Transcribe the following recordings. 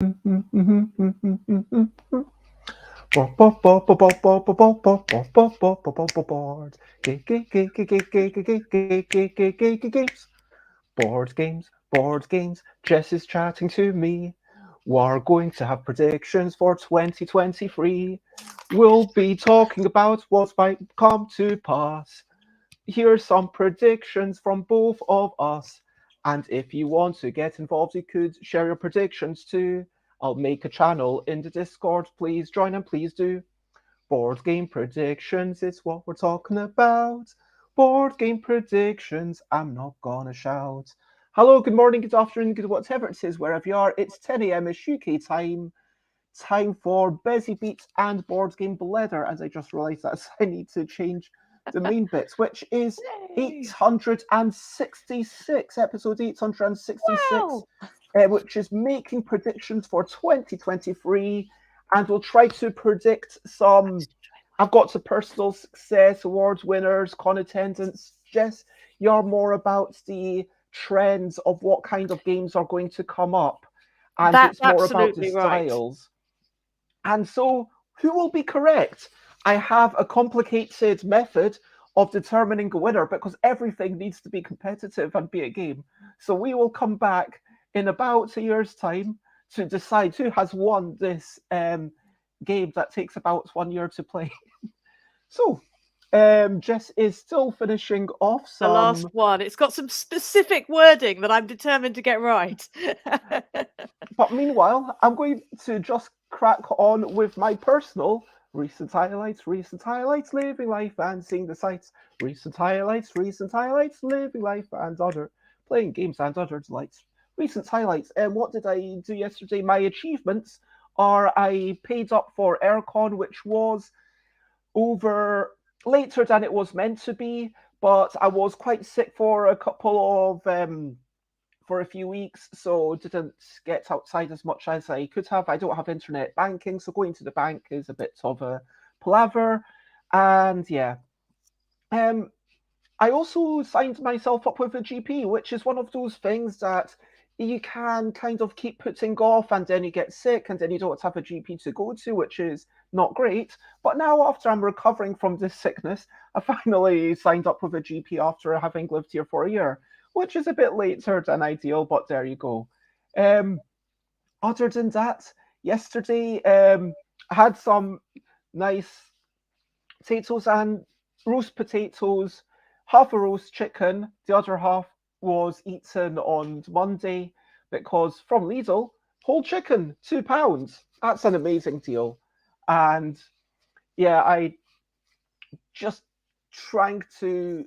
Board games. Jess is chatting to me. We're going to have predictions for 2023. We'll be talking about what might come to pass. Here's some predictions from both of us. And if you want to get involved, you could share your predictions too. I'll make a channel in the Discord. Please join and please do. Board game predictions is what we're talking about. Board game predictions, I'm not gonna shout. Hello, good morning, good afternoon, good whatever it is, wherever you are. It's 10 a.m.ish UK time. Time for Busy Beats and Board Game Bladder, as I just realised that I need to change the main bits, which is Yay! 866, episode 866, Wow! which is making predictions for 2023. And we'll try to predict some. I've got some personal success awards winners, con attendance. Jess, you're more about the trends of what kind of games are going to come up. And That's it's more about the absolutely right. styles. And so, who will be correct? I have a complicated method of determining a winner because everything needs to be competitive and be a game. So, we will come back in about a year's time to decide who has won this game that takes about 1 year to play. So, Jess is still finishing off The some. last one. It's got some specific wording that I'm determined to get right. But meanwhile, I'm going to just crack on with my personal recent highlights, living life and seeing the sights. Recent highlights, living life and other playing games and other delights. Recent highlights. And what did I do yesterday? My achievements are I paid up for Aircon, which was over later than it was meant to be, but I was quite sick for a couple of for a few weeks, so didn't get outside as much as I could have. I don't have internet banking, so going to the bank is a bit of a palaver. And yeah, I also signed myself up with a GP, which is one of those things that you can kind of keep putting off, and then you get sick, and then you don't have a GP to go to, which is not great. But now, after I'm recovering from this sickness, I finally signed up with a GP after having lived here for a year, which is a bit later than ideal, but there you go. Other than that, yesterday I had some nice potatoes and roast potatoes, half a roast chicken, the other half was eaten on Monday because from Lidl, whole chicken, £2. That's an amazing deal. And yeah, I just trying to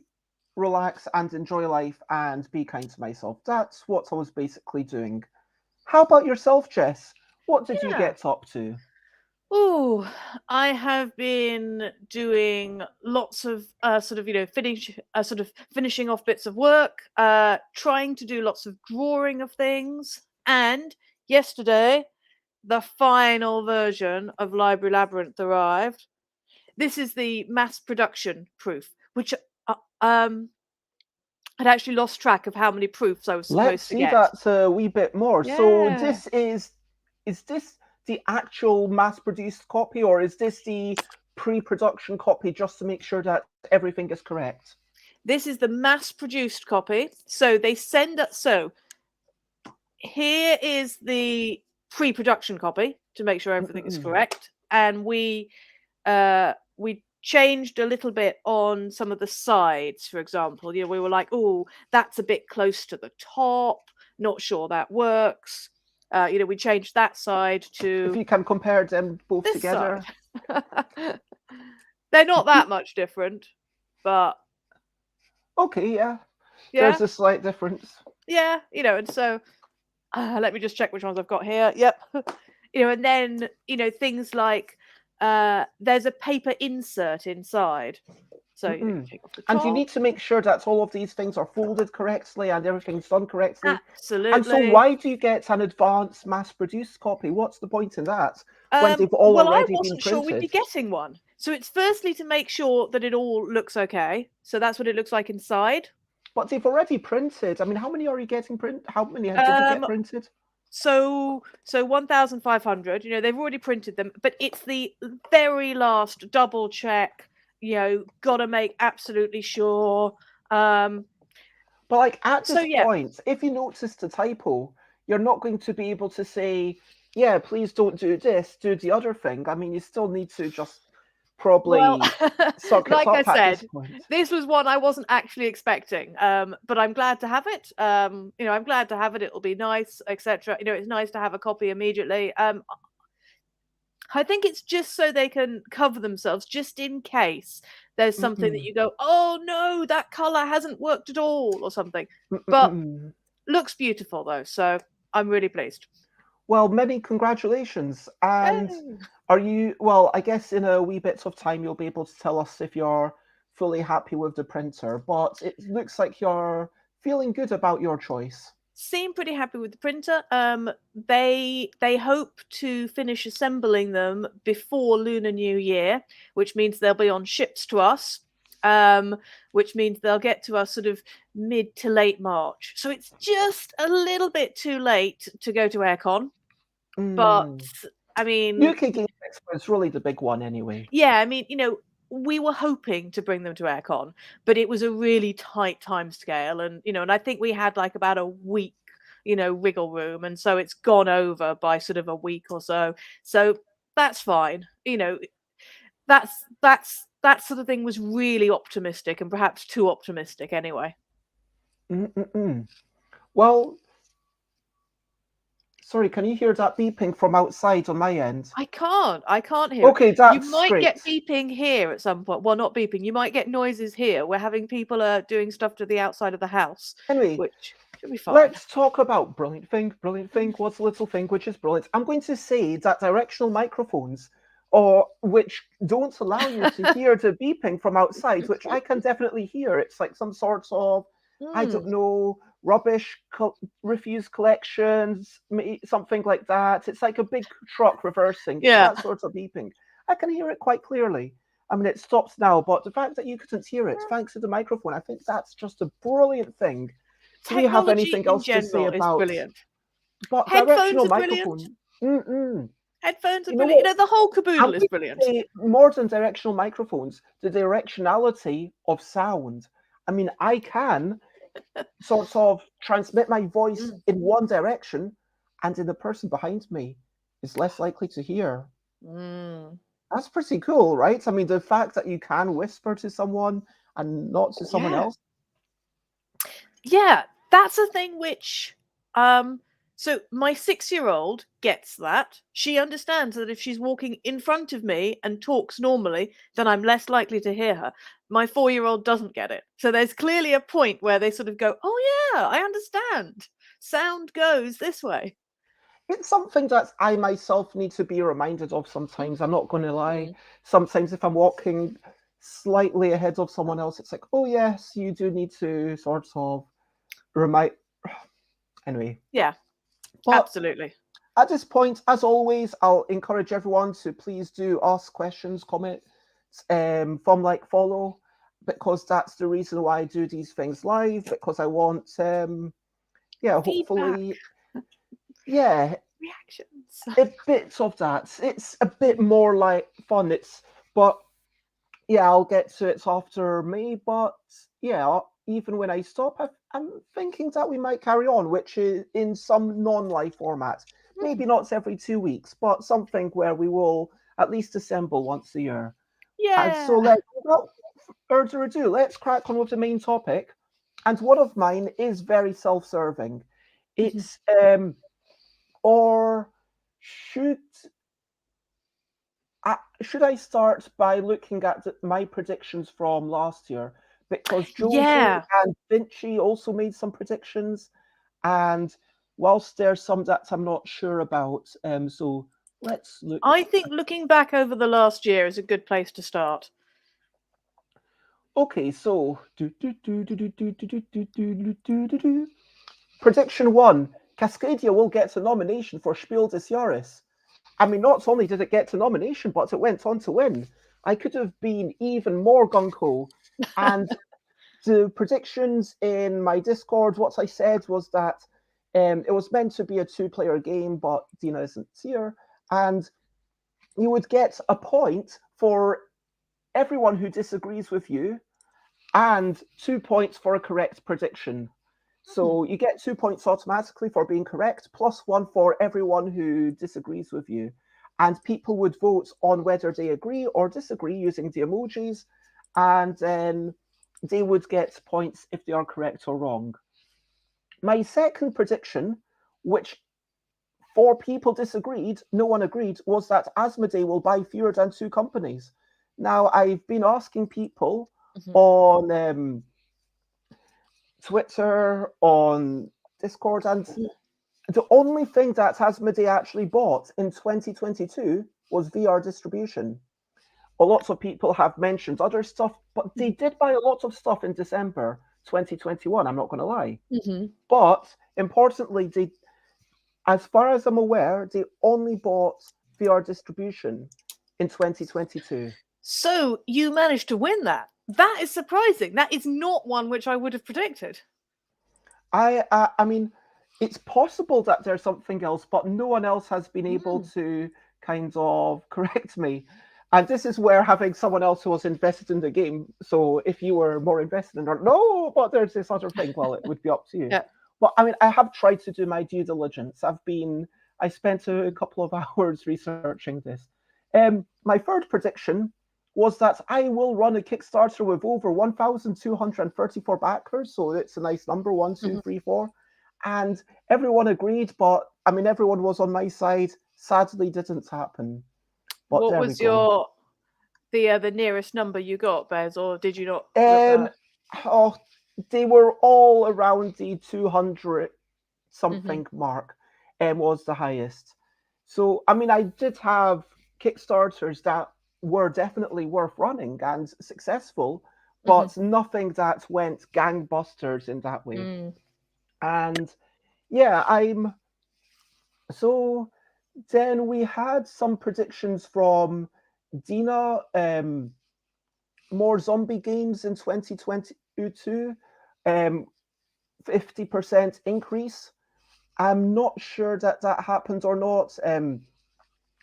relax and enjoy life and be kind to myself. That's what I was basically doing. How about yourself, Jess? What did you Yeah. get up to? Oh, I have been doing lots of finishing off bits of work, trying to do lots of drawing of things, and yesterday the final version of Library Labyrinth arrived. This is the mass production proof, which I'd actually lost track of how many proofs I was supposed Let's to see get. that a wee bit more. So Yeah. this is this the actual mass-produced copy, or is this the pre-production copy just to make sure that everything is correct? This is the mass-produced copy. So they send us. So here is the pre-production copy to make sure everything is correct, and we changed a little bit on some of the sides. For example, we were like, oh, that's a bit close to the top. Not sure that works. We changed that side to. If you can compare them both this together. Side. They're not that much different, but okay, yeah. Yeah. There's a slight difference. Yeah, and so let me just check which ones I've got here. Yep. And then, things like there's a paper insert inside. So you take off the top. And you need to make sure that all of these things are folded correctly and everything's done correctly. Absolutely. And so why do you get an advanced mass-produced copy? What's the point in that when they've all already been printed? I wasn't sure we'd be getting one. So it's firstly to make sure that it all looks okay. So that's what it looks like inside. But they've already printed. I mean, how many are you getting printed? How many did you get printed? So 1,500, they've already printed them, but it's the very last double check, gotta make absolutely sure. But like at So this yeah. point, if you noticed a typo, you're not going to be able to say, yeah, please don't do this, do the other thing. I mean, you still need to just Well, probably suck it like I up at this said, point. this was one I wasn't actually expecting, but I'm glad to have it. I'm glad to have it. It'll be nice, etc. It's nice to have a copy immediately. I think it's just so they can cover themselves, just in case there's something that you go, oh no, that color hasn't worked at all, or something. But looks beautiful though, so I'm really pleased. Well, many congratulations. And Hey. are you, well, I guess in a wee bit of time you'll be able to tell us if you're fully happy with the printer, but it looks like you're feeling good about your choice. Seem pretty happy with the printer. They hope to finish assembling them before Lunar New Year, which means they'll be on ships to us. Which means they'll get to us sort of mid to late March. So it's just a little bit too late to go to aircon. But I mean, UK Game Expo is really the big one anyway. yeah, I mean, we were hoping to bring them to aircon, but it was a really tight time scale, and and I think we had like about a week, wiggle room, and so it's gone over by sort of a week or so. So that's fine. That sort of thing was really optimistic, and perhaps too optimistic anyway. Well, sorry, can you hear that beeping from outside on my end? I can't hear it. Okay, You that's might great. get beeping here at some point. Well, not beeping. You might get noises here. We're having people doing stuff to the outside of the house, Anyway, which should be fine. let's talk about brilliant thing, what's the little thing which is brilliant. I'm going to say that directional microphones, or which don't allow you to hear the beeping from outside, which I can definitely hear. It's like some sort of, I don't know, rubbish refuse collections, something like that. It's like a big truck reversing. Yeah. That sort of beeping. I can hear it quite clearly. I mean, it stops now, but the fact that you couldn't hear it thanks to the microphone, I think that's just a brilliant thing. Do we have anything else to say about? Brilliant. But Headphones directional are microphone. Headphones are You know brilliant. what? The whole caboodle is I'm brilliant. say more than directional microphones, the directionality of sound. I mean, I can sort of transmit my voice in one direction, and then the person behind me is less likely to hear. That's pretty cool, right? I mean, the fact that you can whisper to someone and not to someone else. Yeah, that's a thing which so my 6-year-old gets that. She understands that if she's walking in front of me and talks normally, then I'm less likely to hear her. My 4-year-old doesn't get it. So there's clearly a point where they sort of go, "Oh yeah, I understand. Sound goes this way." It's something that I myself need to be reminded of sometimes. I'm not going to lie. Sometimes if I'm walking slightly ahead of someone else, it's like, oh yes, you do need to sort of remind. Anyway. Yeah, but absolutely. At this point, as always, I'll encourage everyone to please do ask questions, comments, from like follow, because that's the reason why I do these things live, because I want, hopefully, reactions. A bit of that. It's a bit more like fun. I'll get to it after me. But yeah, even when I stop, I'm thinking that we might carry on, which is in some non-live format. Maybe not every 2 weeks, but something where we will at least assemble once a year. Yeah. And so, without further ado, let's crack on with the main topic. And one of mine is very self-serving. It's or should I start by looking at my predictions from last year? Because Josie and Vinci also made some predictions, and whilst there's some that I'm not sure about, so let's look. I think looking back over the last year is a good place to start. Okay, so prediction 1: Cascadia will get a nomination for Spiel des Jahres. I mean, not only did it get a nomination, but it went on to win. I could have been even more gung-ho. And the predictions in my Discord, what I said was that It was meant to be a 2-player game, but Dina isn't here. And you would get a point for everyone who disagrees with you and 2 points for a correct prediction. So you get 2 points automatically for being correct, plus 1 for everyone who disagrees with you. And people would vote on whether they agree or disagree using the emojis, and then they would get points if they are correct or wrong. My second prediction, which 4 people disagreed, no one agreed, was that Asmodee will buy fewer than 2 companies. Now, I've been asking people on Twitter, on Discord, and the only thing that Asmodee actually bought in 2022 was VR distribution. A lot of people have mentioned other stuff, but they did buy a lot of stuff in December 2021, I'm not going to lie. But importantly, they, as far as I'm aware, they only bought VR distribution in 2022. So you managed to win that. That is surprising. That is not one which I would have predicted. I mean, it's possible that there's something else, but no one else has been able to kind of correct me. And this is where having someone else who was invested in the game. So if you were more invested in it, no, but there's this other thing. Well, it would be up to you. Yeah. But I mean, I have tried to do my due diligence. I spent a couple of hours researching this. My third prediction was that I will run a Kickstarter with over 1,234 backers. So it's a nice number, 1, 2, 3, 4. And everyone agreed, but I mean, everyone was on my side. Sadly, didn't happen. But what was the nearest number you got, Bez, or did you not? Oh, they were all around the 200 something mark, was the highest. So I mean, I did have Kickstarters that were definitely worth running and successful, but nothing that went gangbusters in that way. And yeah, so then we had some predictions from Dina, more zombie games in 2022, 50% increase. I'm not sure that happened or not. There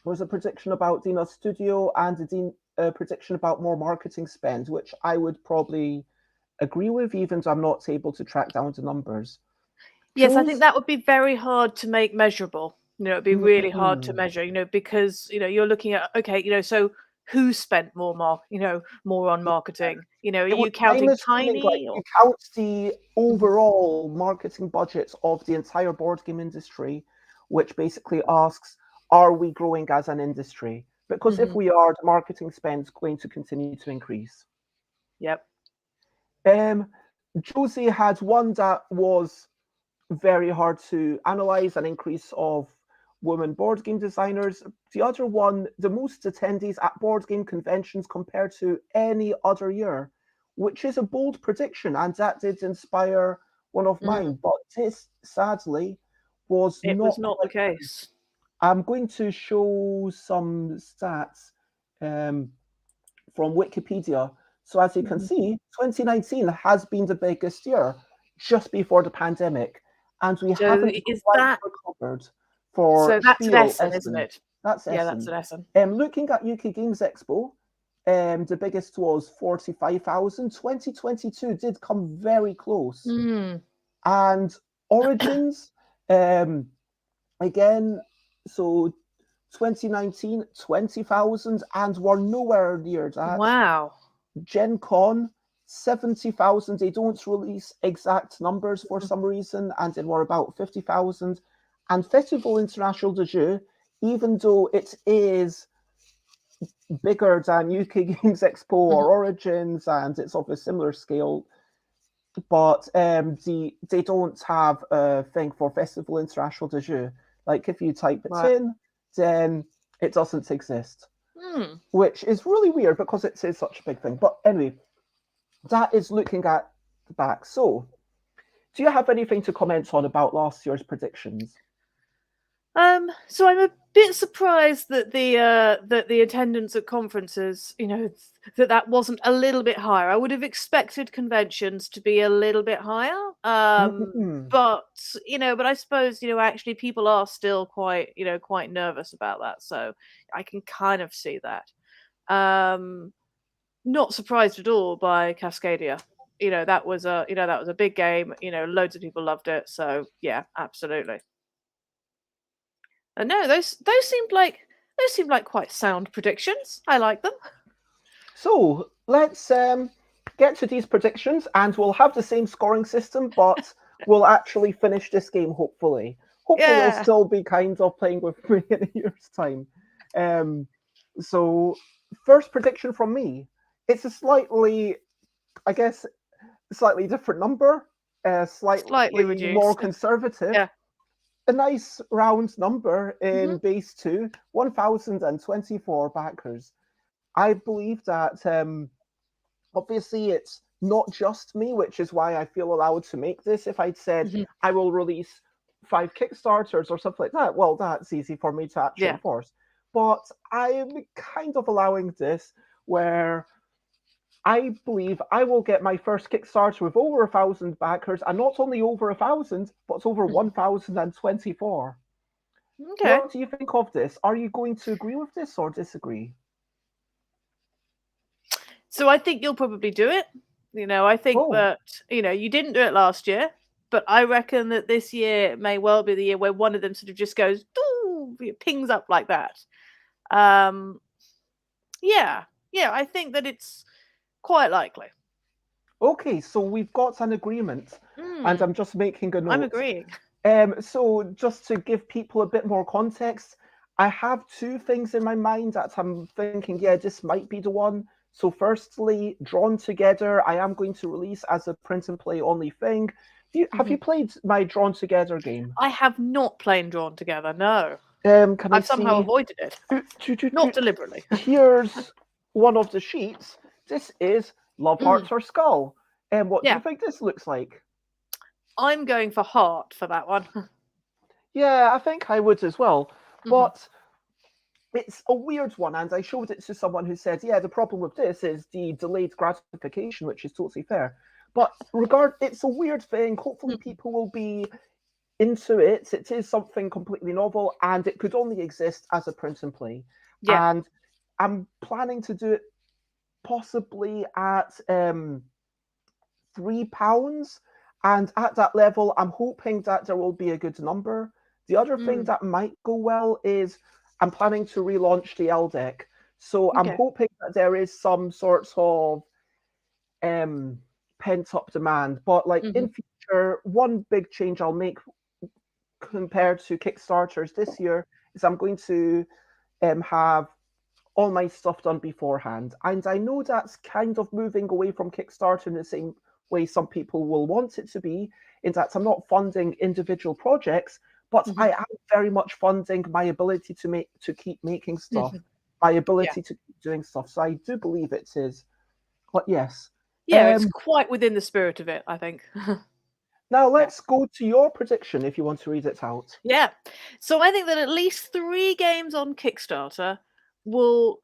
was a prediction about Dina's studio and a prediction about more marketing spend, which I would probably agree with, even though I'm not able to track down the numbers. Yes, I think that would be very hard to make measurable. It'd be really hard to measure, because, you're looking at, okay, so who spent more more on marketing? Are you counting tiny? Like you count the overall marketing budget of the entire board game industry, which basically asks, are we growing as an industry? Because if we are, the marketing spend is going to continue to increase. Yep. Josie had one that was very hard to analyze, an increase of women board game designers. The other one, the most attendees at board game conventions compared to any other year, which is a bold prediction, and that did inspire one of mine. But this, sadly, was not the case. I'm going to show some stats from Wikipedia. So as you can see, 2019 has been the biggest year just before the pandemic. And we haven't quite recovered for So that's Spiel, an Essen, isn't it? That's Essen. Yeah, that's an Essen. Looking at UK Games Expo, the biggest was 45,000. 2022 did come very close. And Origins, again, so 2019, 20,000, and we're nowhere near that. Wow. Gen Con, 70,000. They don't release exact numbers for some reason, and then we're about 50,000. And Festival International de Jeux, even though it is bigger than UK Games Expo or Origins, and it's of a similar scale, but they don't have a thing for Festival International de Jeux. Like if you type it in, then it doesn't exist, which is really weird because it is such a big thing. But anyway, that is looking at the back. So, do you have anything to comment on about last year's predictions? So I'm a bit surprised that the attendance at conferences, that wasn't a little bit higher. I would have expected conventions to be a little bit higher. Mm-mm. But I suppose, actually people are still quite nervous about that. So I can kind of see that. Not surprised at all by Cascadia. That was a big game. Loads of people loved it. So yeah, absolutely. No, those seemed like quite sound predictions. I like them. So let's get to these predictions, and we'll have the same scoring system, but we'll actually finish this game. Hopefully, you'll Yeah. still be kind of playing with me in a year's time. So first prediction from me. It's a slightly, I guess, slightly different number, Slightly slightly reduced. more conservative. Yeah. A nice round number in Mhm. base 2, 1,024 backers. I believe that obviously it's not just me, which is why I feel allowed to make this. If I'd said Mhm. I will release 5 Kickstarters or something like that, well, that's easy for me to actually Yeah. enforce. But I'm kind of allowing this where I believe I will get my first Kickstarter with over 1,000 backers, and not only over 1,000, but over 1,024. Okay. What do you think of this? Are you going to agree with this or disagree? So I think you'll probably do it. I think Oh, that, you didn't do it last year, but I reckon that this year may well be the year where one of them sort of just goes, "Doo," it pings up like that. Um, yeah, I think that it's quite likely. okay, so we've got an agreement, and I'm Mm, just making a I'm note. agreeing. So just to give people a bit more context, I have two things in my mind that I'm thinking, yeah, this might be the one. So firstly, Drawn Together, I am going to release as a print and play only thing. Have you Mhm. played my Drawn Together game? I have not played Drawn Together. No, Can I I've somehow see? avoided it, not deliberately. Here's one of the sheets. This is Love Mm, Hearts or Skull. And what do you yeah, think this looks like? I'm going for heart for that one. Yeah, I think I would as well. Mhm. But it's a weird one, and I showed it to someone who said, yeah, the problem with this is the delayed gratification, which is totally fair. But it's a weird thing. Hopefully Mhm. people will be into it. It is something completely novel, and it could only exist as a print and play. Yeah. And I'm planning to do it possibly at £3. And at that level, I'm hoping that there will be a good number. The other thing Mm. that might go well is I'm planning to relaunch the L deck. So I'm Okay. hoping that there is some sort of pent up demand. But like Mhm. in future, one big change I'll make compared to Kickstarters this year is I'm going to have all my stuff done beforehand. And I know that's kind of moving away from Kickstarter in the same way some people will want it to be, in that I'm not funding individual projects, but Mhm. I am very much funding my ability to keep making stuff, Mhm. my Yeah. ability to keep doing stuff. So I do believe it is. But yes. Yeah, it's Um quite within the spirit of it, I think. Now Yeah. let's go to your prediction if you want to read it out. Yeah. So I think that at least 3 games on Kickstarter will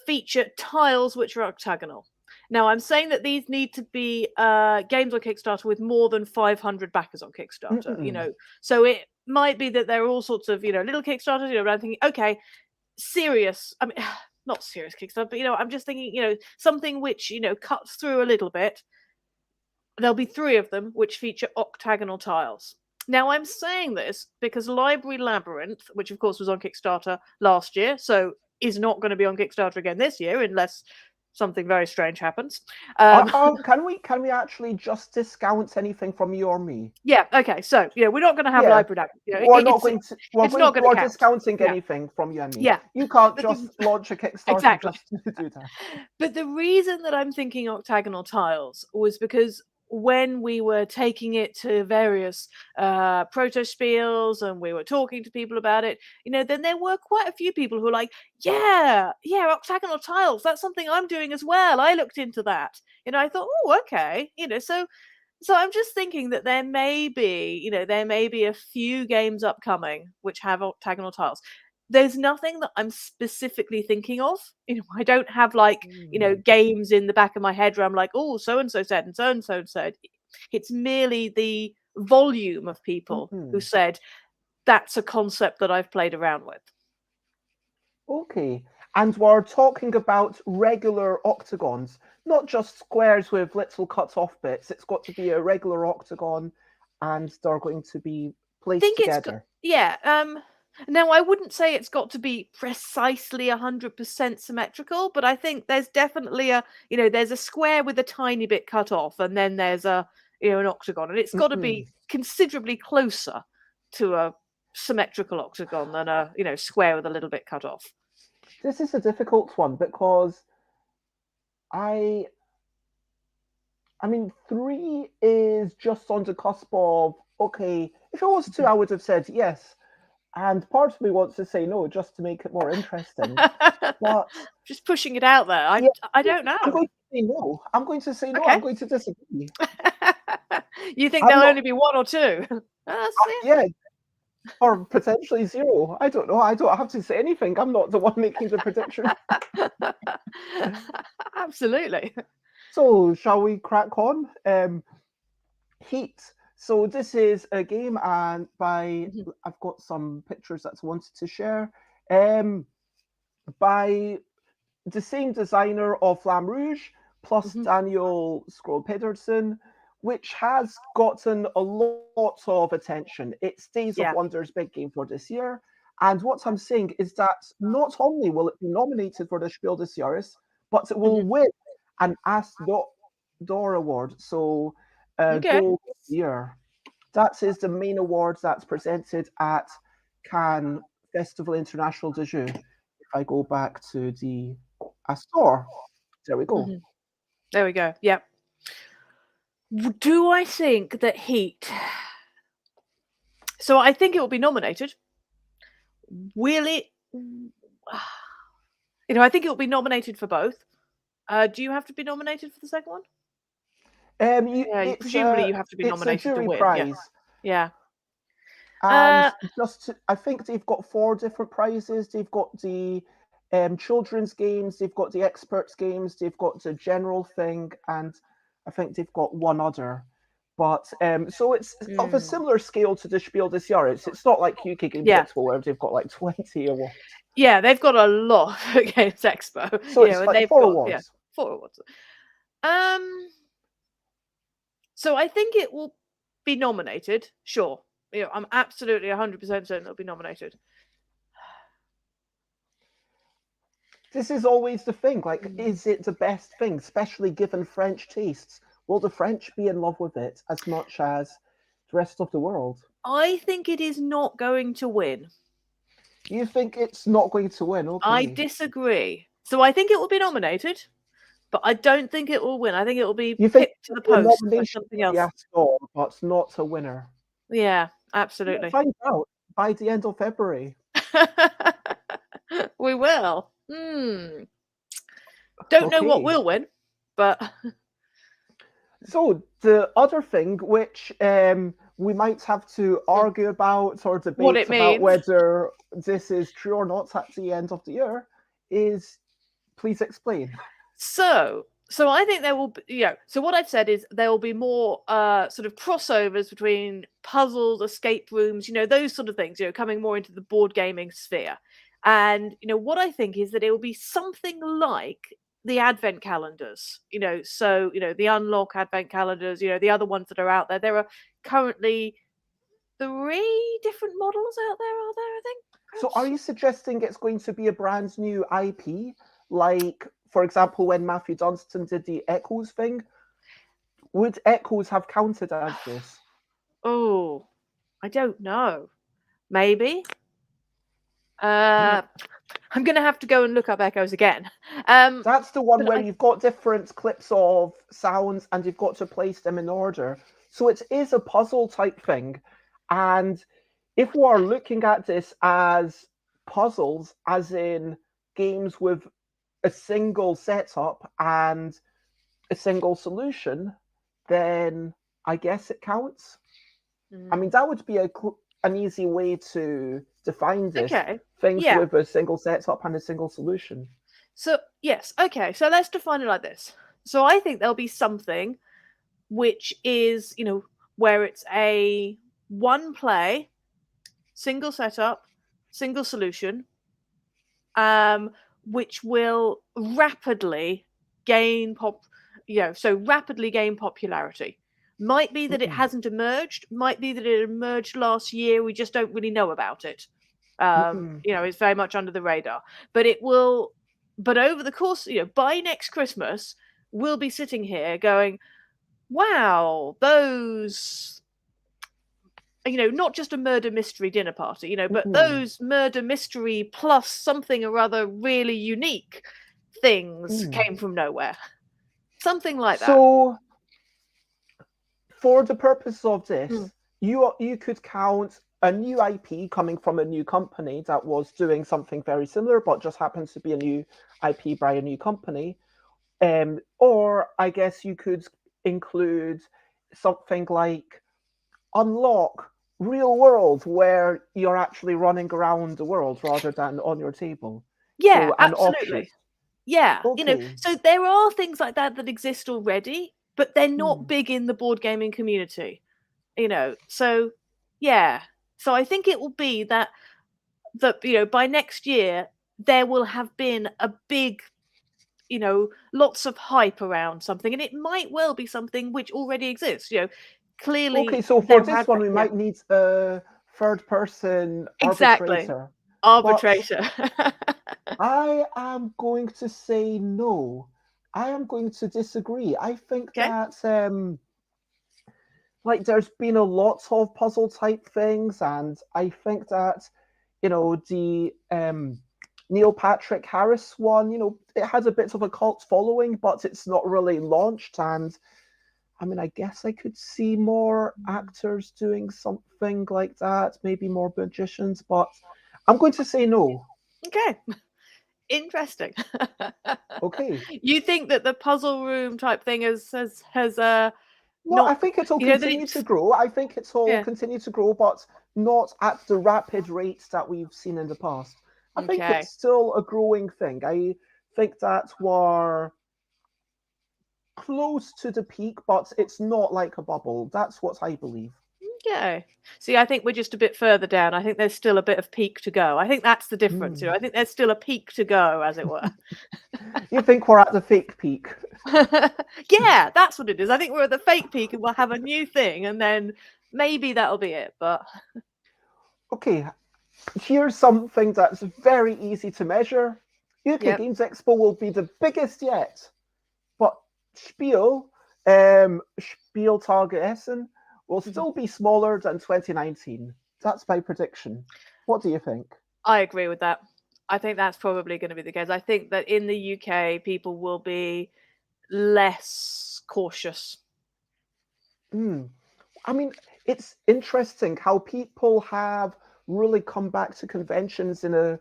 feature tiles which are octagonal. Now, I'm saying that these need to be games on Kickstarter with more than 500 backers on Kickstarter. Mm-mm. So it might be that there are all sorts of little Kickstarters. But I'm thinking, okay, serious. I mean, not serious Kickstarter, but I'm just thinking, something which cuts through a little bit. There'll be 3 of them which feature octagonal tiles. Now, I'm saying this because Library Labyrinth, which of course was on Kickstarter last year, so is not going to be on Kickstarter again this year unless something very strange happens. Can we actually just discount anything from you or me? Yeah, okay, so we're not going to have Yeah, Library Labyrinth. we're not going to. It's not going to We're count. discounting Yeah, anything from you and me. yeah. You can't But the, just launch a Kickstarter exactly. just to do that. But the reason that I'm thinking octagonal tiles was because when we were taking it to various proto spiels and we were talking to people about it, then there were quite a few people who were like, yeah, octagonal tiles, that's something I'm doing as well. I looked into that. I thought, oh, okay. So So I'm just thinking that there may be a few games upcoming which have octagonal tiles. There's nothing that I'm specifically thinking of. I don't have games in the back of my head where I'm like, oh, so and so said and so and so said. It's merely the volume of people who said that's a concept that I've played around with. Okay. And we're talking about regular octagons, not just squares with little cut off bits. It's got to be a regular octagon and they're going to be placed together. Now, I wouldn't say it's got to be precisely 100% symmetrical, but I think there's definitely there's a square with a tiny bit cut off, and then there's an octagon, and it's got to be considerably closer to a symmetrical octagon than a square with a little bit cut off. This is a difficult one because I mean, 3 is just on the cusp of, okay, if it was 2, I would have said yes. And part of me wants to say no, just to make it more interesting. But just pushing it out there. I don't know. I'm going to say no. I'm going to say no. Okay. I'm going to disagree. You think there'll only be 1 or 2? Yeah. Or potentially 0. I don't know. I don't have to say anything. I'm not the one making the prediction. Absolutely. So, shall we crack on? Heat. So this is a game, and I've got some pictures that I wanted to share. By the same designer of Flamme Rouge, plus Daniel Scroll Pedersen, which has gotten a lot of attention. It's Days of Wonder's big game for this year. And what I'm saying is that not only will it be nominated for the Spiel des Jahres, but it will win an As d'Or award. So, Gold Year. That is the main award that's presented at Cannes Festival International de Jeux. If I go back to the As d'Or, there we go. There we go. Yeah. Do I think that Heat? So I think it will be nominated. Will it? I think it will be nominated for both. Do you have to be nominated for the second one? Presumably you have to be nominated to win. Prize. Yeah. And I think they've got 4 different prizes. They've got the children's games, they've got the experts games, they've got the general thing, and I think they've got one other. But so it's of a similar scale to the Spiel des Jahres. It's not like UK Games Expo where they've got like 20 awards. Yeah, they've got a lot against Expo. So it's like 4 awards. 4 awards. So I think it will be nominated. Sure. I'm absolutely 100% certain it'll be nominated. This is always the thing. Like, is it the best thing, especially given French tastes? Will the French be in love with it as much as the rest of the world? I think it is not going to win. You think it's not going to win? Okay. I disagree. So I think it will be nominated, but I don't think it will win. I think it will be picked to the post by something else. Yes, but not a winner. Yeah, absolutely. We'll find out by the end of February. We will. Don't know what will win, but... So the other thing, which we might have to argue about or debate about whether this is true or not at the end of the year, is, please explain. So I think there will be, so what I've said is there will be more sort of crossovers between puzzles, escape rooms, those sort of things, coming more into the board gaming sphere. And, what I think is that it will be something like the advent calendars, so, the Unlock advent calendars, the other ones that are out there. There are currently 3 different models out there, are there, I think? So are you suggesting it's going to be a brand new IP? Like, for example, when Matthew Dunstan did the Echoes thing, would Echoes have counted as this? Oh, I don't know. Maybe. I'm going to have to go and look up Echoes again. That's the one where you've got different clips of sounds and you've got to place them in order. So it is a puzzle type thing. And if we are looking at this as puzzles, as in games with a single setup and a single solution, then I guess it counts. I mean, that would be an easy way to define this. Okay. Things Yeah. with a single setup and a single solution. So, yes. Okay. So let's define it like this. So I think there'll be something which is, where it's a one play, single setup, single solution, which will rapidly gain rapidly gain popularity. Might be that it hasn't emerged, might be that it emerged last year, we just don't really know about it. It's very much under the radar. But it will, but over the course, by next Christmas, we'll be sitting here going, wow, those, not just a murder mystery dinner party, but those murder mystery plus something or other really unique things came from nowhere. Something like that. So, for the purpose of this, you could count a new IP coming from a new company that was doing something very similar, but just happens to be a new IP by a new company. Or I guess you could include something like Unlock Real World, where you're actually running around the world rather than on your table. Yeah, So, absolutely. Yeah, Okay. so there are things like that exist already, but they're not big in the board gaming community. So yeah. So I think it will be that by next year there will have been a big, lots of hype around something, and it might well be something which already exists. Clearly. Okay, so for this one, we might need a third-person arbitrator. Arbitrator. I am going to say no. I am going to disagree. I think that there's been a lot of puzzle type things, and I think that the Neil Patrick Harris one, it has a bit of a cult following, but it's not really launched. And I mean, I guess I could see more actors doing something like that, maybe more magicians, but I'm going to say no. Okay. Interesting. Okay. You think that the puzzle room type thing has Well, I think it'll continue to grow. I think it'll continue to grow, but not at the rapid rate that we've seen in the past. I think it's still a growing thing. I think that we're close to the peak, but it's not like a bubble. That's what I believe. Okay. See, I think we're just a bit further down. I think there's still a bit of peak to go. I think that's the difference. I think there's still a peak to go, as it were. You think we're at the fake peak? Yeah, that's what it is. I think we're at the fake peak, and we'll have a new thing, and then maybe that'll be it. But okay, here's something that's very easy to measure. UK Games Expo will be the biggest yet, but Spiel Tage Essen will still be smaller than 2019. That's my prediction. What do you think? I agree with that. I think that's probably going to be the case. I think that in the UK, people will be less cautious. I mean, it's interesting how people have really come back to conventions in a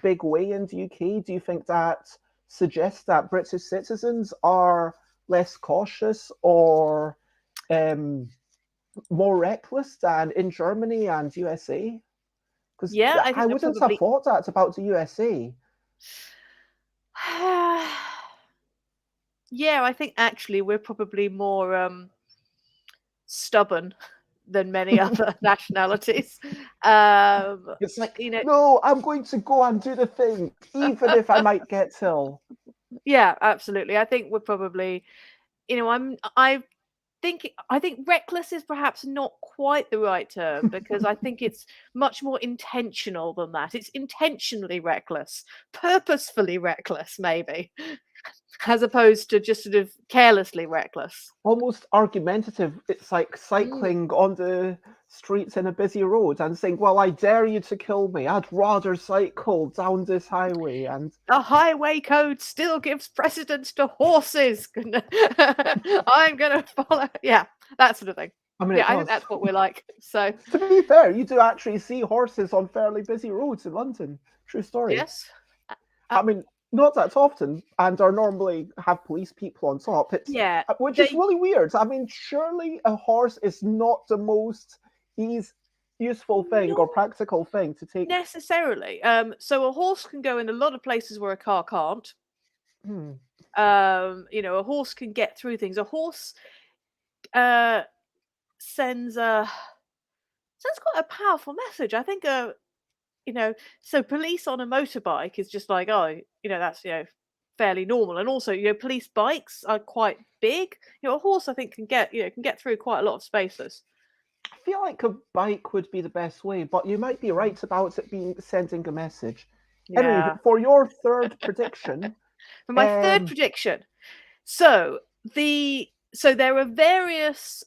big way in the UK. Do you think that suggests that British citizens are less cautious or more reckless than in Germany and USA? Because I wouldn't have thought that about the USA. Yeah, I think actually we're probably more stubborn than many other nationalities. It's like, no, I'm going to go and do the thing, even if I might get ill. Yeah, absolutely. I think we're probably, I think reckless is perhaps not quite the right term, because I think it's much more intentional than that. It's intentionally reckless, purposefully reckless, maybe, as opposed to just sort of carelessly reckless. Almost argumentative. It's like cycling on the streets in a busy road and saying, well, I dare you to kill me. I'd rather cycle down this highway. And the highway code still gives precedence to horses. I'm going to follow. Yeah, that sort of thing. I mean, I think that's what we're like. So, to be fair, you do actually see horses on fairly busy roads in London. True story. Yes. I mean, not that often, and are normally have police people on top. It's Yeah, which is really weird. I mean, surely a horse is not the most useful thing or not practical thing to take. necessarily. So a horse can go in a lot of places where a car can't. Hmm. A horse can get through things. A horse uh sends quite a powerful message. I think so police on a motorbike is just like, oh, that's fairly normal. And also, police bikes are quite big. A horse I think can get through quite a lot of spaces. I feel like a bike would be the best way, but you might be right about it being sending a message. Anyway, Yeah. for your third prediction, For my third prediction, so there are various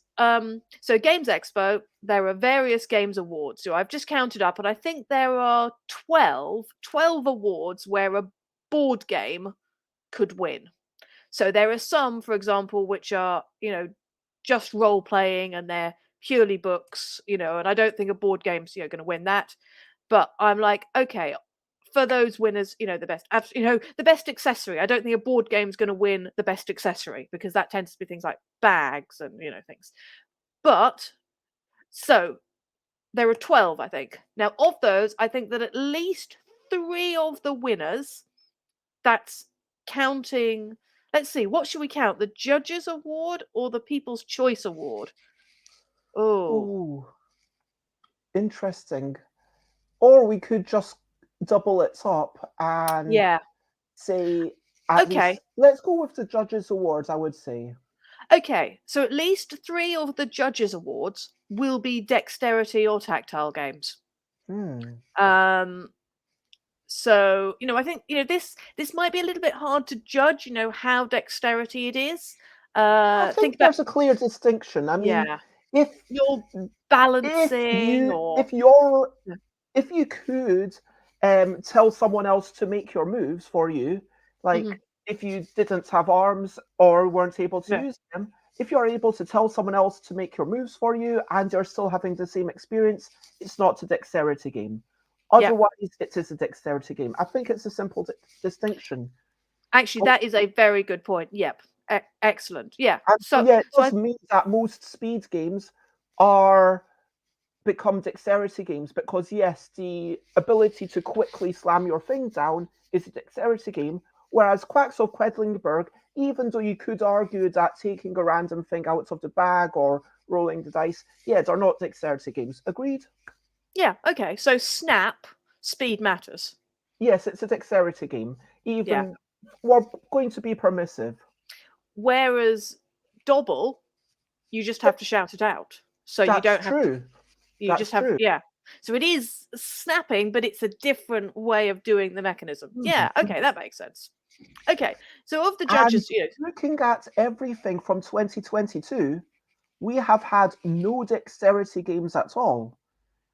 so Games Expo, there are various games awards. So I've just counted up, and I think there are 12 awards where a board game could win. So there are some, for example, which are just role playing and they're purely books, and I don't think a board game's going to win that. But I'm like, okay, for those winners, the best accessory. I don't think a board game's going to win the best accessory because that tends to be things like bags and things. But so there are 12, I think. Now, of those, I think that at least 3 of the winners, that's counting. Let's see, what should we count? The Judges Award or the People's Choice Award? Oh, ooh, interesting. Or we could just double it up and yeah. say at Okay. least let's go with the Judges Awards, I would say. Okay, so at least 3 of the Judges Awards will be dexterity or tactile games. Hmm. So I think this might be a little bit hard to judge. How dexterity it is. I Think think about there's a clear distinction. I mean, yeah, if you're if balancing you or if you're yeah. if you could tell someone else to make your moves for you, like Mhm, if you didn't have arms or weren't able to yeah, use them, if you're able to tell someone else to make your moves for you and you're still having the same experience, it's not a dexterity game. yeah. Otherwise, it is a dexterity game. I think it's a simple distinction. Actually, Oh, that is a very good point. Yep, excellent. Yeah. and so So yeah, it so does mean that most speed games are become dexterity games because yes, the ability to quickly slam your thing down is a dexterity game, whereas Quacks of Quedlinburg, even though you could argue that taking a random thing out of the bag or rolling the dice, yeah, they're not dexterity games. Agreed? yeah, okay. So snap speed matters. Yes, it's a dexterity game. Yeah. Even we're going to be permissive. Whereas Dobble, you just Yeah, have to shout it out. So you that's don't have to. true. You That's just have true. yeah. So it is snapping, but it's a different way of doing the mechanism. Yeah. Mhm. Okay, that makes sense. Okay. So of the And judges, looking at everything from 2022, we have had no dexterity games at all.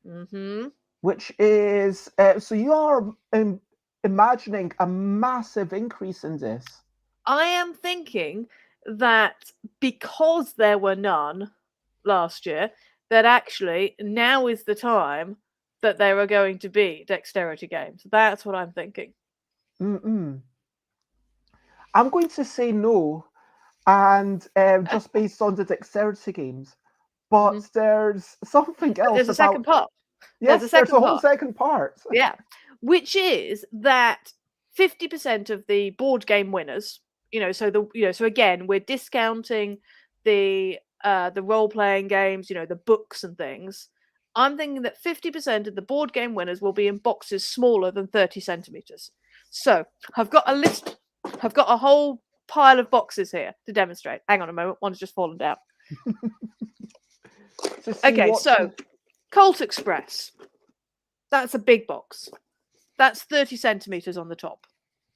hmm Which is so you are imagining a massive increase in this. I am thinking that because there were none last year, that actually now is the time that there are going to be dexterity games. That's what I'm thinking. Mm-mm. I'm going to say no, and just based on the dexterity games. hmm But there's something But there's else a second about part. There's a yes, there's second a whole part. second part. Yeah. Which is that 50% of the board game winners, so again, we're discounting the role playing games, the books and things. I'm thinking that 50% of the board game winners will be in boxes smaller than 30 centimeters. So I've got a list, I've got a whole pile of boxes here to demonstrate. Hang on a moment, one's just fallen down. To see Okay, what so Colt Express. That's a big box. That's 30 centimeters on the top.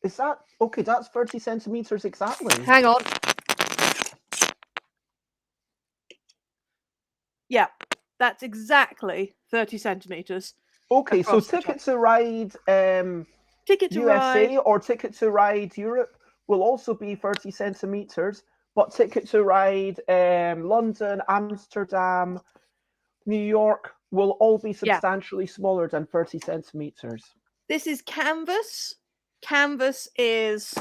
is that okay, that's 30 centimeters exactly. Hang on. Yeah, that's exactly 30 centimeters Okay, so across the top. Ticket to Ride Ticket to Ride. USA or Ticket to Ride Europe will also be 30 centimeters, but Ticket to Ride London, Amsterdam, New York will all be Yeah, substantially smaller than 30 centimeters. this is canvas. canvas is,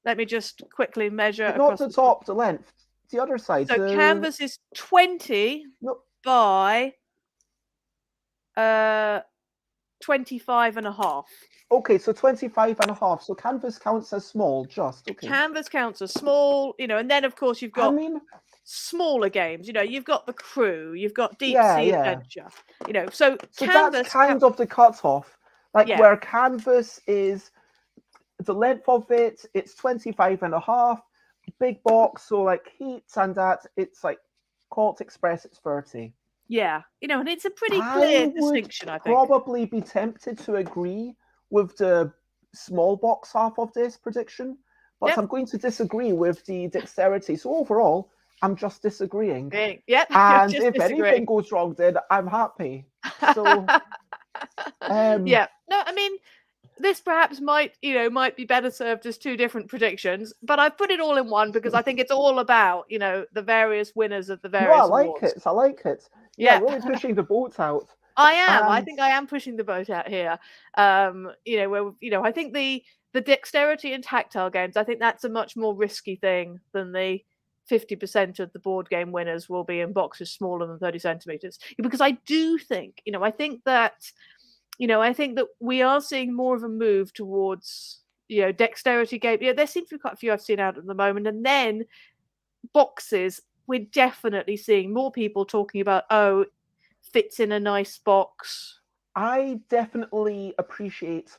let me just quickly measure Not across the top, the length. The other side. So canvas is 20 by 25 and a half. Okay, so 25 and a half. So canvas counts as small, just. Okay. Canvas counts as small, and then of course you've got smaller games. You've got the Crew, you've got Deep Sea Adventure. So canvas that's kind of the cutoff. Where canvas is the length of it, it's 25 and a half. Big box, so heats and that, it's Colt Express, it's 30. Yeah, and it's a pretty clear distinction, I think. Probably be tempted to agree with the small box half of this prediction, but I'm going to disagree with the dexterity. So overall, I'm just disagreeing. Yeah, and if anything goes wrong, then I'm happy. So, yeah, no, I mean, this perhaps might be better served as two different predictions, but I've put it all in one because I think it's all about, the various winners of the various awards. I like it. Yeah, really pushing the boat out. I am. I think I am pushing the boat out here. I think the dexterity and tactile games, I think that's a much more risky thing than the 50% of the board game winners will be in boxes smaller than 30 centimeters. Because I do think, I think that we are seeing more of a move towards, dexterity game. There seems to be quite a few I've seen out at the moment. And then boxes, we're definitely seeing more people talking about, fits in a nice box. I definitely appreciate,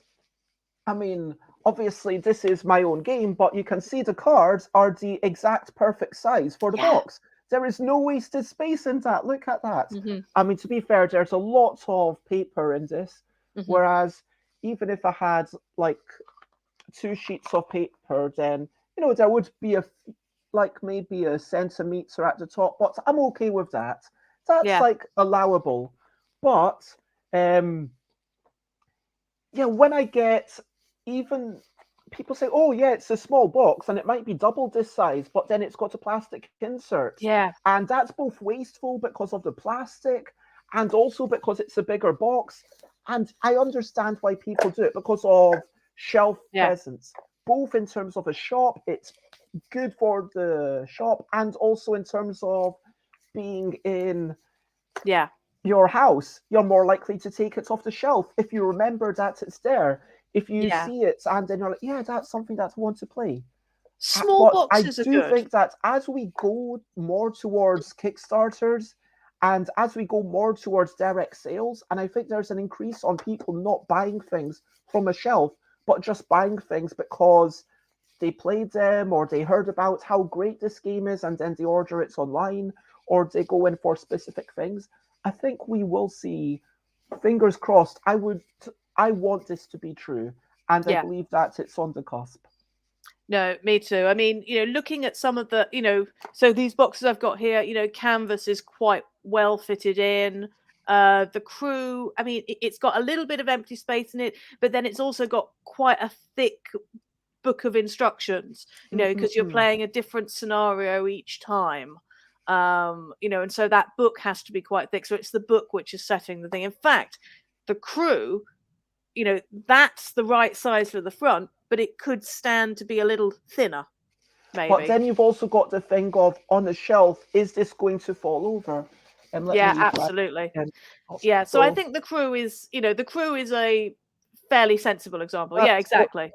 obviously this is my own game, but you can see the cards are the exact perfect size for the box. There is no wasted space in that. Look at that. Mm-hmm. To be fair, there's a lot of paper in this, whereas even if I had 2 sheets of paper, then, there would be maybe a centimeter at the top, but I'm okay with that. That's allowable. But when I get, even people say, oh yeah, it's a small box and it might be double this size, but then it's got a plastic insert. Yeah. And that's both wasteful because of the plastic and also because it's a bigger box. And I understand why people do it because of shelf presence, both in terms of a shop, it's good for the shop, and also in terms of being in your house, you're more likely to take it off the shelf if you remember that it's there. If you see it and then you're like, yeah, that's something that I want to play. Small boxes are good. I do think that as we go more towards Kickstarters and as we go more towards direct sales, and I think there's an increase on people not buying things from a shelf, but just buying things because they played them or they heard about how great this game is and then they order it online or they go in for specific things. I think we will see, fingers crossed, I want this to be true, and I believe that it's on the cusp. No, me too. I mean, looking at some of the, so these boxes I've got here, canvas is quite well fitted in. The Crew, I mean, it's got a little bit of empty space in it, but then it's also got quite a thick book of instructions, because you're playing a different scenario each time. And so that book has to be quite thick. So it's the book which is setting the thing. In fact, the Crew, that's the right size for the front, but it could stand to be a little thinner, maybe. But then you've also got the thing of, on the shelf, is this going to fall over? Absolutely. Yeah, so I think the Crew is, a fairly sensible example. Yeah, exactly.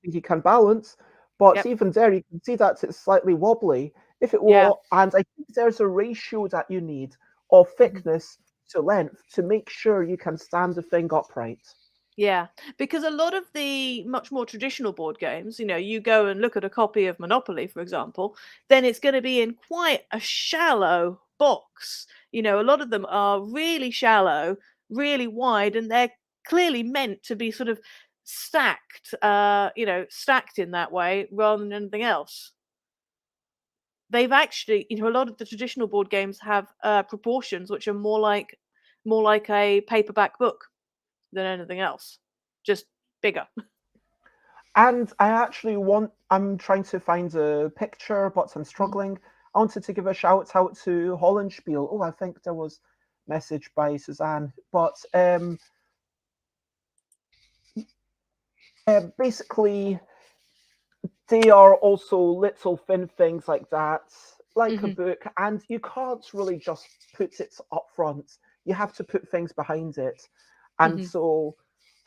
You can balance, but even there, you can see that it's slightly wobbly. If it were, and I think there's a ratio that you need of thickness to length to make sure you can stand the thing upright. Yeah, because a lot of the much more traditional board games, you go and look at a copy of Monopoly, for example, then it's going to be in quite a shallow box. A lot of them are really shallow, really wide, and they're clearly meant to be sort of stacked, stacked in that way rather than anything else. They've actually, a lot of the traditional board games have proportions which are more like a paperback book than anything else, just bigger. And I'm trying to find a picture, but I'm struggling. I wanted to give a shout out to Hollandspiel. Oh, I think there was a message by Suzanne, but Basically, they are also little thin things like that, like a book, and you can't really just put it up front. You have to put things behind it. And so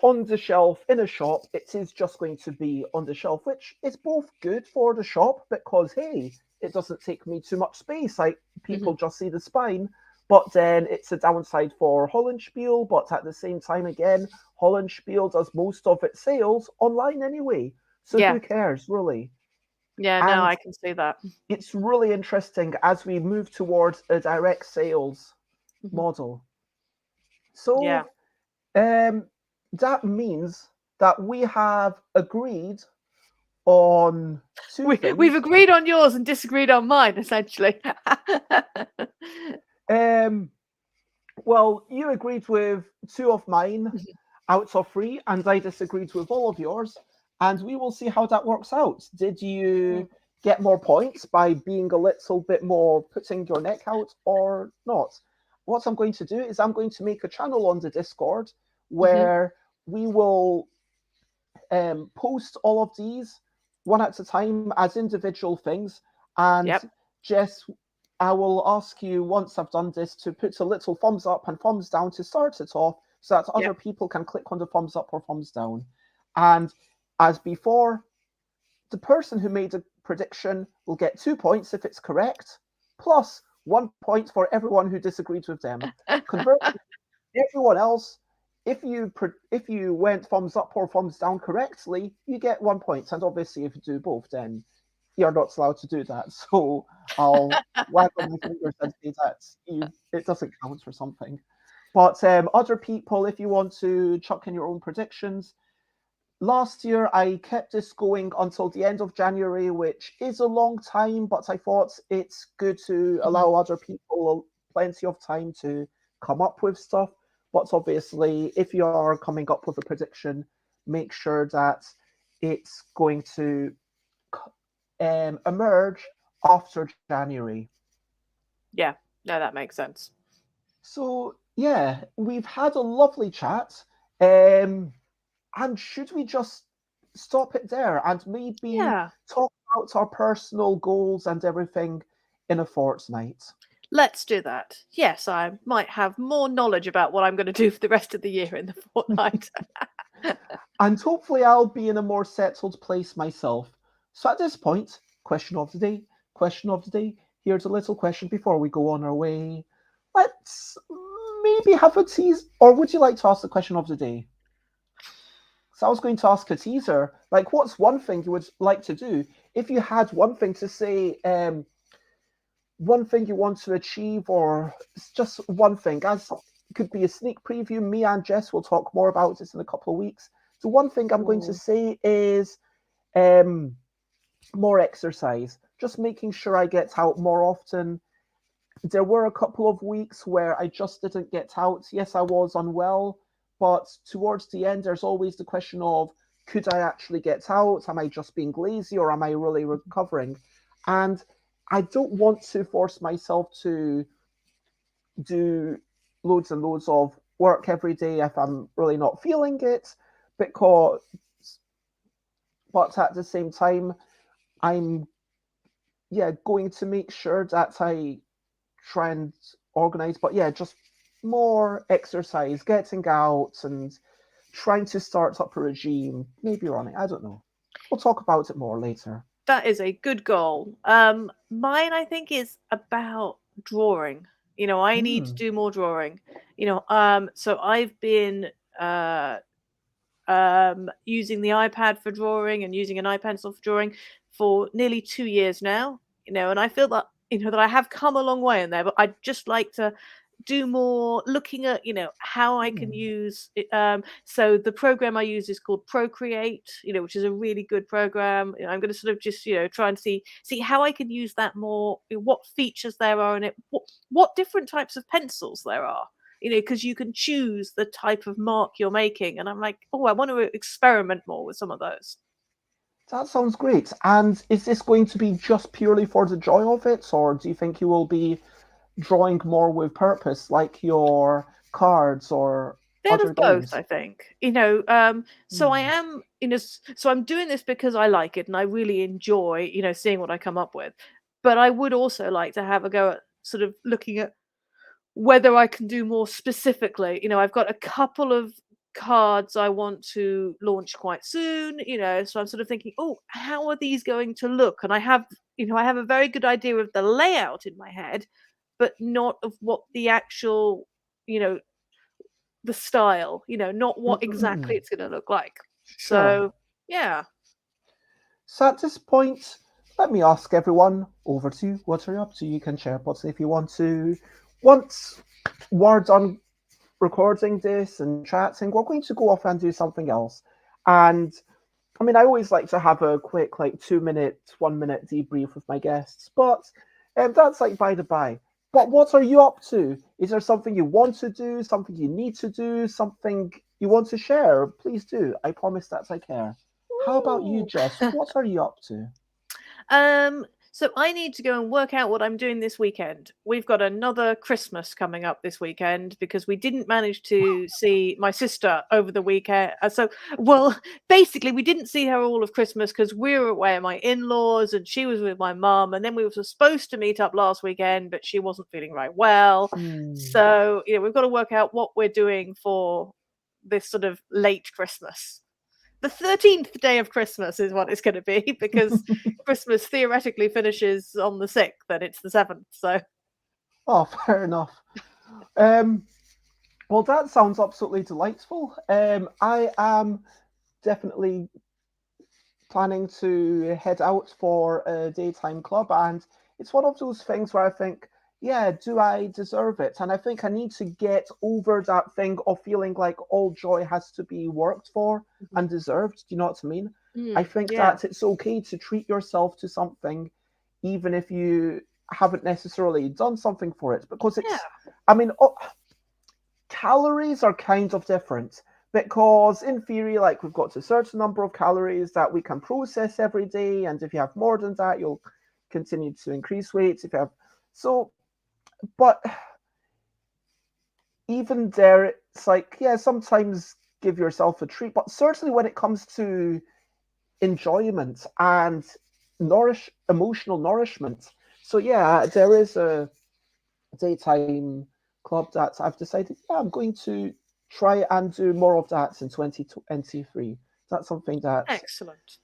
on the shelf in a shop, it is just going to be on the shelf, which is both good for the shop because, hey, it doesn't take me too much space. Like people just see the spine, but then it's a downside for Hollandspiel. But at the same time, again, Hollandspiel does most of its sales online anyway. So Yeah. who cares, really? Yeah, no, And I can see that. it's really interesting as we move towards a direct sales model. Yeah. So that means that we have agreed on two things. We've agreed on yours and disagreed on mine, essentially. Well, you agreed with two of mine out of three, and I disagreed with all of yours. And we will see how that works out. Did you get more points by being a little bit more putting your neck out or not? What I'm going to do is I'm going to make a channel on the Discord where we will post all of these one at a time as individual things. And Jess, I will ask you once I've done this to put a little thumbs up and thumbs down to start it off so that other people can click on the thumbs up or thumbs down. And as before, the person who made a prediction will get 2 points if it's correct, plus 1 point for everyone who disagreed with them. Conversely, everyone else, if you went thumbs up or thumbs down correctly, you get 1 point. And obviously, if you do both, then you're not allowed to do that. So I'll waggle my fingers and say that it doesn't count for something. But other people, if you want to chuck in your own predictions, last year I kept this going until the end of January, which is a long time, but I thought it's good to allow other people plenty of time to come up with stuff. But obviously, if you are coming up with a prediction, make sure that it's going to emerge after January. Yeah, no, that makes sense. So, yeah, we've had a lovely chat. And should we just stop it there and maybe talk about our personal goals and everything in a fortnight? Let's do that. Yes, I might have more knowledge about what I'm going to do for the rest of the year in the fortnight. And hopefully I'll be in a more settled place myself. So at this point, question of the day, question of the day. Here's a little question before we go on our way. Let's maybe have a tease, or would you like to ask the question of the day? So I was going to ask a teaser, like what's one thing you would like to do? If you had one thing to say, one thing you want to achieve, or just one thing, as could be a sneak preview. Me and Jess will talk more about this in a couple of weeks. So one thing I'm going to say is more exercise, just making sure I get out more often. There were a couple of weeks where I just didn't get out. Yes, I was unwell, but towards the end, there's always the question of, could I actually get out? Am I just being lazy, or am I really recovering? And I don't want to force myself to do loads and loads of work every day if I'm really not feeling it, but at the same time, I'm going to make sure that I try and organize, but just more exercise, getting out and trying to start up a regime, maybe running, I don't know. We'll talk about it more later. That is a good goal. Mine, I think, is about drawing. I need to do more drawing. So I've been using the iPad for drawing and using an iPencil for drawing for nearly 2 years now. And I feel that that I have come a long way in there, but I'd just like to do more looking at how I can use it. So the program I use is called Procreate, which is a really good program. I'm going to sort of just try and see how I can use that more, what features there are in it, what different types of pencils there are, because you can choose the type of mark you're making, and I'm like, I want to experiment more with some of those. That sounds great. And is this going to be just purely for the joy of it, or do you think you will be drawing more with purpose, like your cards or bit other of both, games? I think. So I am so I'm doing this because I like it and I really enjoy, seeing what I come up with. But I would also like to have a go at sort of looking at whether I can do more specifically. I've got a couple of cards I want to launch quite soon, so I'm sort of thinking, oh, how are these going to look? And I have a very good idea of the layout in my head, but not of what the actual, you know, the style, not what exactly it's going to look like. Sure. So, yeah. So at this point, let me ask everyone over to you. What are you up to? You can share what's if you want to. Once we're done recording this and chatting, we're going to go off and do something else. And I mean, I always like to have a quick, like, 2 minute, 1 minute debrief with my guests, but that's like by the by. But what are you up to? Is there something you want to do, something you need to do, something you want to share? Please do. I promise that I care. How about you, Ooh. Jess? What are you up to? So I need to go and work out what I'm doing this weekend. We've got another Christmas coming up this weekend because we didn't manage to see my sister over the weekend. Well, basically, we didn't see her all of Christmas because we were away at my in-laws and she was with my mum. And then we were supposed to meet up last weekend, but she wasn't feeling right well. Hmm, So, we've got to work out what we're doing for this sort of late Christmas. The 13th day of Christmas is what it's going to be because Christmas theoretically finishes on the 6th and it's the 7th. So, oh, fair enough. Um, well, that sounds absolutely delightful. I am definitely planning to head out for a daytime club, and it's one of those things where I think, yeah, do I deserve it? And I think I need to get over that thing of feeling like all joy has to be worked for and deserved. Do you know what I mean? I think yeah. that it's okay to treat yourself to something, even if you haven't necessarily done something for it, because Yeah. I mean, calories are kind of different because in theory, like, we've got a certain number of calories that we can process every day, and if you have more than that, you'll continue to increase weight. If you have so, but even there, it's like, yeah, sometimes give yourself a treat, but certainly when it comes to enjoyment and emotional nourishment. So yeah, there is a daytime club that I've decided, yeah, I'm going to try and do more of that in 2023. That's something that, Excellent.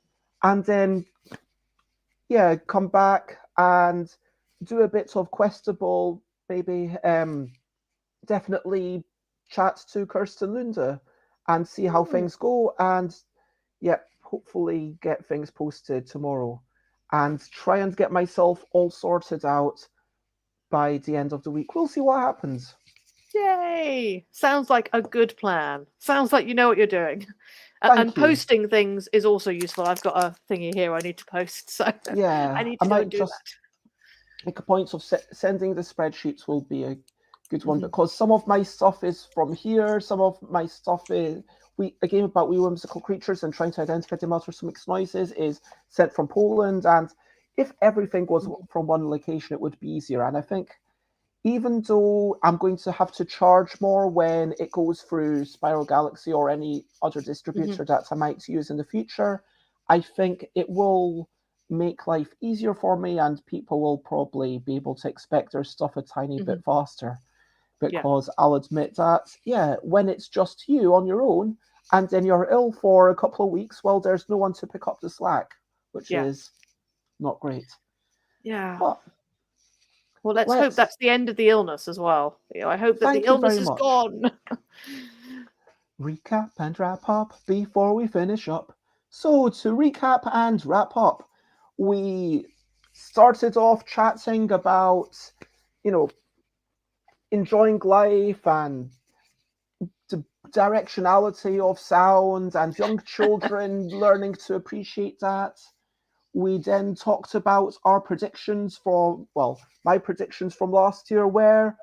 and then, yeah, come back and do a bit of Questable, maybe definitely chat to Kirsten Lunda and see how Mm, things go. And yeah, hopefully get things posted tomorrow and try and get myself all sorted out by the end of the week. We'll see what happens. yay. Sounds like a good plan. Sounds like you know what you're doing. And Thank you. posting things is also useful. I've got a thingy here I need to post. So I Yeah, need I to go and might do just make a point of sending the spreadsheets will be a good one that. because some of my stuff is from here, some of my stuff is a game about wee whimsical creatures and trying to identify them after some mixed noises is sent from Poland, and if everything was from one location, it would be easier. And I think even though I'm going to have to charge more when it goes through Spiral Galaxy or any other distributor that I might use in the future, I think it will make life easier for me and people will probably be able to expect their stuff a tiny bit faster. Yeah. Because I'll admit that, yeah, when it's just you on your own and then you're ill for a couple of weeks, well, there's no one to pick up the slack, which Yeah. is not great. Yeah. But Well, let's hope let's that's the end of the illness as well. I hope that the thank you illness very is much. gone. Recap and wrap up before we finish up. So, to recap and wrap up, we started off chatting about, you know, enjoying life and the directionality of sound and young children learning to appreciate that. We then talked about our predictions from, well, my predictions from last year, where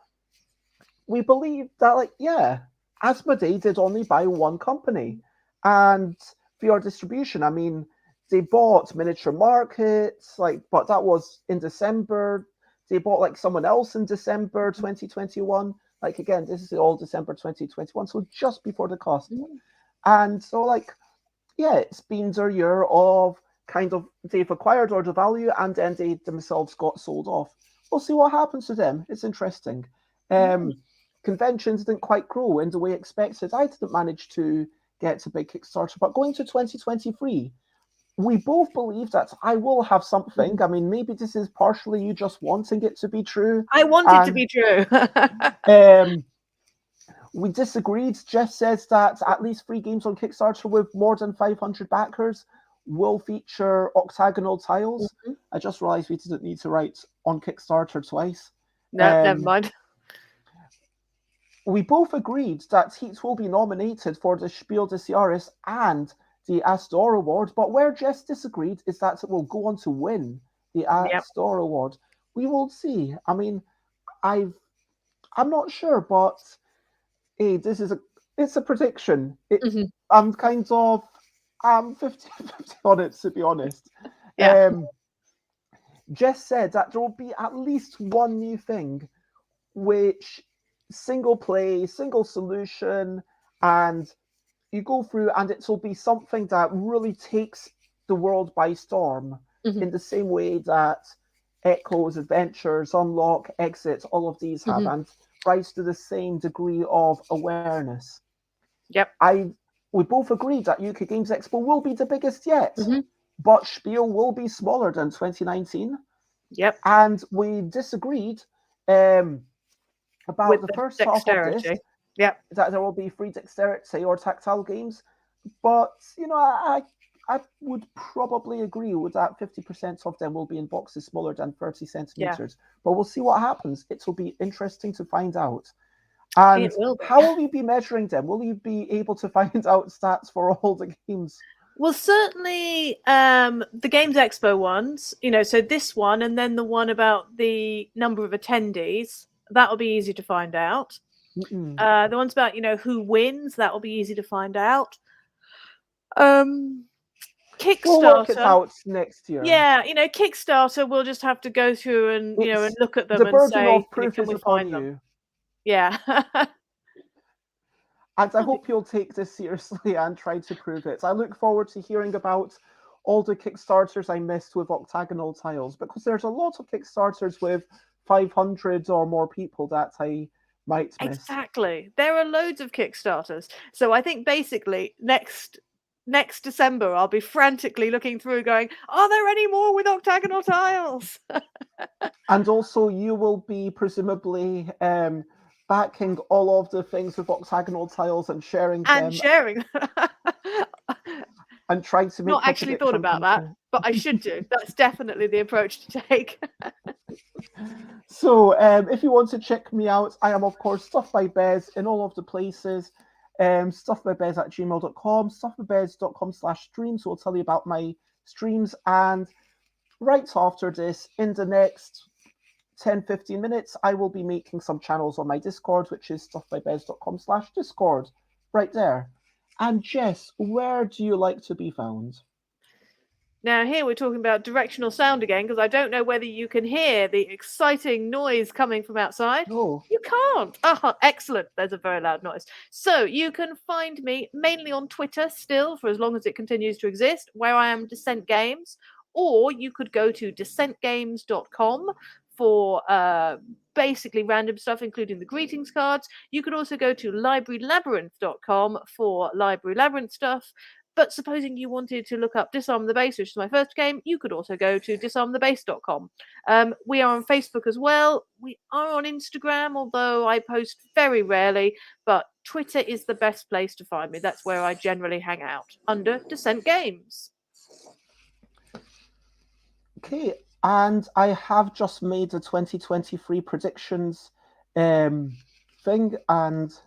we believe that, like, yeah, Asmodee did only buy one company. And VR distribution, I mean, they bought Miniature Markets, like, but that was in December. They bought like someone else in December 2021. Like, again, this is all December 2021, so just before the cost. Mm. And so, like, yeah, it's been their year of kind of, they've acquired order value and then they themselves got sold off. We'll see what happens to them. It's interesting. Conventions didn't quite grow in the way expected. I didn't manage to get to big Kickstarter, but going to 2023, we both believe that I will have something. I mean, maybe this is partially you just wanting it to be true. I want it to be true. We disagreed. Jess says that at least 3 games on Kickstarter with more than 500 backers will feature octagonal tiles. I just realized we didn't need to write on Kickstarter twice. No, never mind. We both agreed that Heat will be nominated for the Spiel des Jahres and the Astor Award, but where Jess disagreed is that it will go on to win the Astor Award. We will see. I mean, I'm not sure, but hey, it's a prediction. I'm 50-50 on it, to be honest. Jess said that there will be at least one new thing, which single play, single solution, and you go through and it will be something that really takes the world by storm in the same way that Echoes, Adventures, Unlock, Exit, all of these have, and rise to the same degree of awareness. We both agreed that UK Games Expo will be the biggest yet, but Spiel will be smaller than 2019. And we disagreed about the first half of this, that there will be free dexterity or tactile games. But, you know, I would probably agree with that 50% of them will be in boxes smaller than 30 centimeters. But we'll see what happens. It will be interesting to find out. And how will we be measuring them? Will you be able to find out stats for all the games? Well, certainly the Games Expo ones, you know, so this one and then the one about the number of attendees, that'll be easy to find out. The ones about, you know, who wins, that will be easy to find out. Kickstarter. We'll work it out next year. Yeah, you know, Kickstarter, we'll just have to go through and, you know, and look at them the and burden say, of proof can is we upon find you. them? Yeah. And I hope you'll take this seriously and try to prove it. I look forward to hearing about all the Kickstarters I missed with octagonal tiles, because there's a lot of Kickstarters with 500 or more people that I might miss. Exactly. There are loads of Kickstarters. So I think basically next December, I'll be frantically looking through going, are there any more with octagonal tiles? And also you will be presumably backing all of the things with octagonal tiles and sharing them. And trying to make not actually thought about that, but I should do. That's definitely the approach to take. So if you want to check me out, I am of course Stuff by Bez in all of the places. Stuffbybez@gmail.com, stuffbybez.com/streams will tell you about my streams. And right after this, in the next 10-15 minutes, I will be making some channels on my Discord, which is stuffbybez.com/discord, right there. And Jess, where do you like to be found? Now here we're talking about directional sound again, because I don't know whether you can hear the exciting noise coming from outside. No. You can't. Oh, excellent. There's a very loud noise. So you can find me mainly on Twitter still, for as long as it continues to exist, where I am Dissent Games, or you could go to dissentgames.com for basically random stuff, including the greetings cards. You could also go to librarylabyrinth.com for Library Labyrinth stuff. But supposing you wanted to look up Disarm the Base, which is my first game, you could also go to disarmthebase.com. We are on Facebook as well. We are on Instagram, although I post very rarely. But Twitter is the best place to find me. That's where I generally hang out, under Dissent Games. Okay, and I have just made the 2023 predictions thing, and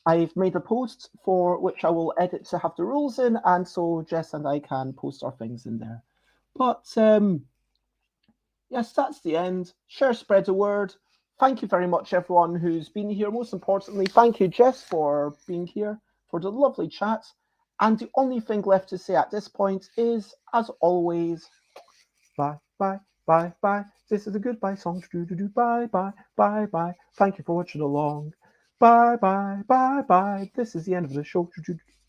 I've made a post for which I will edit to have the rules in, and so Jess and I can post our things in there. But yes, that's the end. Share, spread the word. Thank you very much, everyone who's been here. Most importantly, thank you, Jess, for being here, for the lovely chat. And the only thing left to say at this point is, as always, bye, bye, Bye bye. This is a goodbye song. Bye bye. Bye bye. Thank you for watching along. Bye bye. Bye bye. This is the end of the show.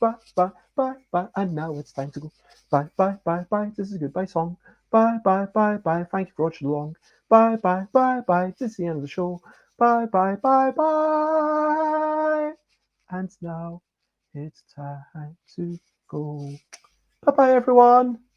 Bye bye. Bye bye. And now it's time to go. Bye bye. Bye bye. This is a goodbye song. Bye bye. Bye bye. Thank you for watching along. Bye bye. Bye bye. This is the end of the show. Bye bye. Bye bye. And now it's time to go. Bye bye, everyone.